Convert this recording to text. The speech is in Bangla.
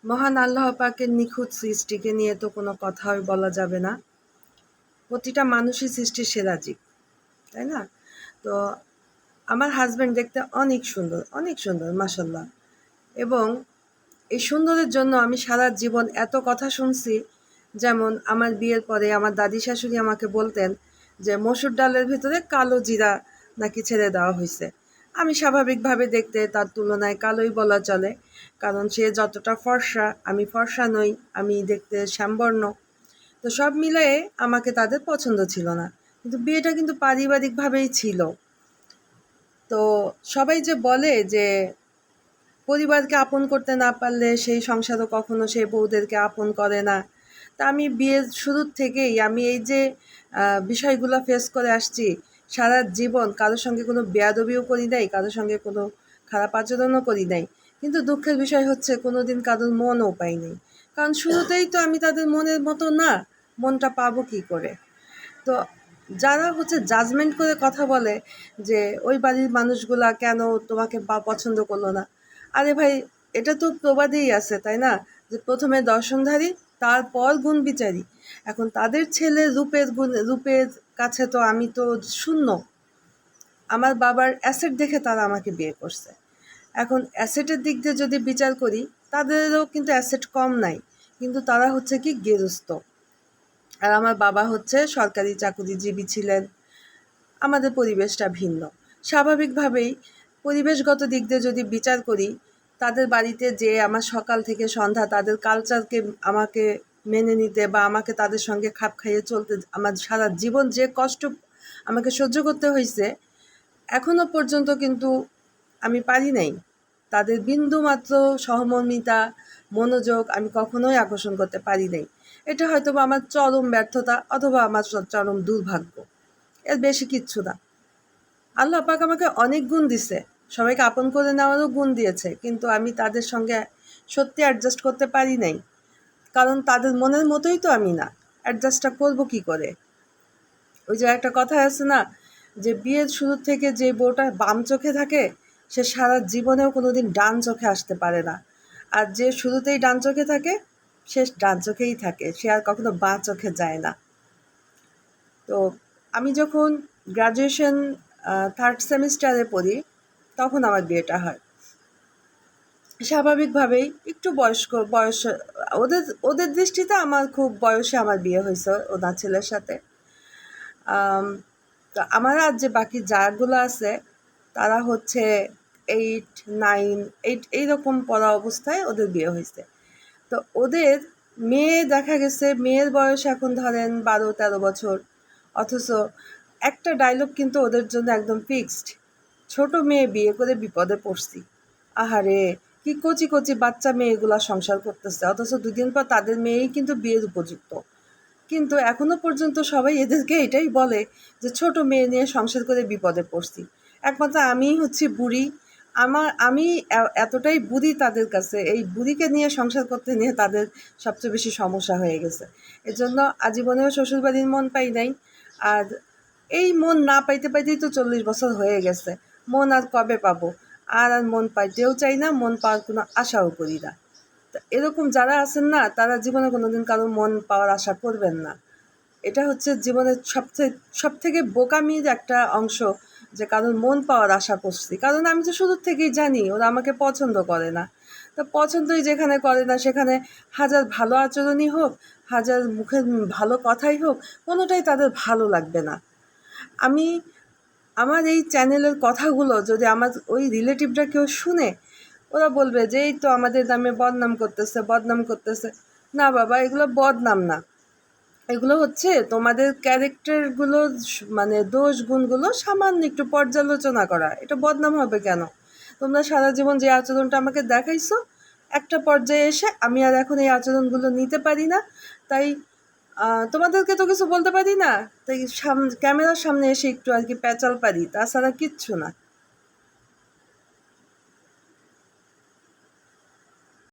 মহান আল্লাহ পাকের নিখুঁত সৃষ্টিকে নিয়ে তো কোনো কথাই বলা যাবে না। প্রতিটা মানুষই সৃষ্টির সেরা জীব, তাই না? তো আমার হাজব্যান্ড দেখতে অনেক সুন্দর মাশাল্লাহ। এবং এই সুন্দরের জন্য আমি সারা জীবন এত কথা শুনছি। যেমন আমার বিয়ের পরে আমার দাদি শাশুড়ি আমাকে বলতেন যে মসুর ডালের ভিতরে কালো জিরা নাকি ছেড়ে দেওয়া হয়েছে। আমি স্বাভাবিকভাবে দেখতে তার তুলনায় কালোই বলা চলে, কারণ সে যতটা ফর্সা, আমি ফর্সা নই, আমি দেখতে শ্যামবর্ণ। তো সব মিলিয়ে আমাকে তাদের পছন্দ ছিল না, কিন্তু বিয়েটা কিন্তু পারিবারিকভাবেই ছিল। তো সবাই যে বলে যে পরিবারকে আপন করতে না পারলে সেই সংসারও কখনো সেই বউদেরকে আপন করে না। তা আমি বিয়ের শুরুর থেকেই আমি এই যে বিষয়গুলো ফেস করে আসছি, সারা জীবন কারোর সঙ্গে কোনো বেয়াদবিও করি নাই, কারোর সঙ্গে কোনো খারাপ আচরণও করি নাই। কিন্তু দুঃখের বিষয় হচ্ছে কোনোদিন কারোর মনও পাই নাই, কারণ শুরুতেই তো আমি তাদের মনের মতো না। মনটা পাবো কী করে? তো যারা হচ্ছে জাজমেন্ট করে কথা বলে যে ওই বাড়ির মানুষগুলা কেন তোমাকে পছন্দ করলো না, আরে ভাই, এটা তো প্রবাদেই আছে, তাই না? যে প্রথমে দর্শনধারী, তারপর গুণ বিচারী। এখন তাদের ছেলে রূপের কাছে তো আমি তো শূন্য। আমার বাবার অ্যাসেট দেখে তারা আমাকে বিয়ে করছে। এখন অ্যাসেটের দিক দিয়ে যদি বিচার করি, তাদেরও কিন্তু অ্যাসেট কম নাই, কিন্তু তারা হচ্ছে কি গেরস্ত। আর আমার বাবা হচ্ছে সরকারি চাকুরিজীবী ছিলেন। আমাদের পরিবেশটা ভিন্ন। স্বাভাবিকভাবেই পরিবেশগত দিক দিয়ে যদি বিচার করি, তাদের বাড়িতে যে আমার সকাল থেকে সন্ধ্যা তাদের কালচারকে আমাকে মেনে নিতে বা আমাকে তাদের সঙ্গে খাপ খাইয়ে চলতে আমার সারা জীবন যে কষ্ট আমাকে সহ্য করতে হয়েছে, এখনো পর্যন্ত কিন্তু আমি পারি নাই। তাদের বিন্দুমাত্র সহমর্মিতা, মনোযোগ আমি কখনোই আকর্ষণ করতে পারি নাই। এটা হয়তোবা আমার চরম ব্যর্থতা অথবা আমার চরম দুর্ভাগ্য, এর বেশি কিচ্ছু না। আল্লাহ পাক আমাকে অনেক গুণ দিছে, সবাইকে আপন করে নেওয়ারও গুণ দিয়েছে, কিন্তু আমি তাদের সঙ্গে সত্যি অ্যাডজাস্ট করতে পারি নাই, কারণ তাদের মনের মতোই তো আমি না। অ্যাডজাস্টটা করবো কী করে? ওই যে একটা কথা আছে না, যে বিয়ের শুরু থেকে যে বউটা বাম চোখে থাকে সে সারা জীবনেও কোনোদিন ডান চোখে আসতে পারে না, আর যে শুরুতেই ডান চোখে থাকে সে ডান চোখেই থাকে, সে আর কখনো বাঁ চোখে যায় না। তো আমি যখন গ্রাজুয়েশন থার্ড সেমিস্টারে পড়ি, তখন আমার বিয়েটা হয়। স্বাভাবিকভাবেই একটু বয়স, ওদের ওদের দৃষ্টিতে আমার খুব বয়সে আমার বিয়ে হয়েছে ওনার ছেলের সাথে। তো আমার আর যে বাকি যাগুলো আছে তারা হচ্ছে 8, 9, 8 এইরকম পড়া অবস্থায় ওদের বিয়ে হয়েছে। তো ওদের মেয়ে দেখা গেছে, মেয়ের বয়স এখন ধরেন 12-13 বছর, অথচ একটা ডায়লগ কিন্তু ওদের জন্য একদম ফিক্সড: ছোট মেয়ে বিয়ে করে বিপদে পড়ছি। আহারে, কি কচি কচি বাচ্চা মেয়েগুলা সংসার করতেছে, অথচ 2 দিন পর তাদের মেয়েই কিন্তু বিয়ের উপযুক্ত। কিন্তু এখনো পর্যন্ত সবাই এদেরকে এটাই বলে যে ছোট মেয়ে নিয়ে সংসার করে বিপদে পড়ছি। একমাত্র আমিই হচ্ছি বুড়ি। আমি এতটাই বুড়ি তাদের কাছে, এই বুড়িকে নিয়ে সংসার করতে নিয়ে তাদের সবচেয়ে বেশি সমস্যা হয়ে গেছে। এজন্য আজীবনেও শ্বশুরবাড়ির মন পাই নাই। আর এই মন না পাইতে পাইতেই তো 40 বছর হয়ে গেছে। মন আর কবে পাবো? আর মন পাইতেও চাই না, মন পাওয়ার কোনো আশাও করি না। এরকম যারা আছেন না, তারা জীবনে কোনোদিন কারো মন পাওয়ার আশা করবেন না। এটা হচ্ছে জীবনের সবথেকে বোকামির একটা অংশ, যে কারোর মন পাওয়ার আশা করছি। কারণ আমি তো শুরুর থেকেই জানি ওরা আমাকে পছন্দ করে না। তো পছন্দই যেখানে করে না, সেখানে হাজার ভালো আচরণই হোক, হাজার মুখের ভালো কথাই হোক, কোনোটাই তাদের ভালো লাগবে না। আমি আমার এই চ্যানেলের কথাগুলো যদি আমার ওই রিলেটিভরা কেউ শুনে, ওরা বলবে যে এই তো আমাদের নামে বদনাম করতেছে। না বাবা, এগুলো বদনাম না, এগুলো হচ্ছে তোমাদের ক্যারেক্টারগুলো, মানে দোষ গুণগুলো সামান্য একটু পর্যালোচনা করা। এটা বদনাম হবে কেন? তোমরা সারা জীবন যে আচরণটা আমাকে দেখাইছো, একটা পর্যায়ে এসে আমি আর এখন এই আচরণগুলো নিতে পারি না। তাই তোমাদেরকে তো কিছু বলতে পারি না, তাই ক্যামেরার সামনে এসে একটু আর কি প্যাচাল পারি, তাছাড়া কিচ্ছু না।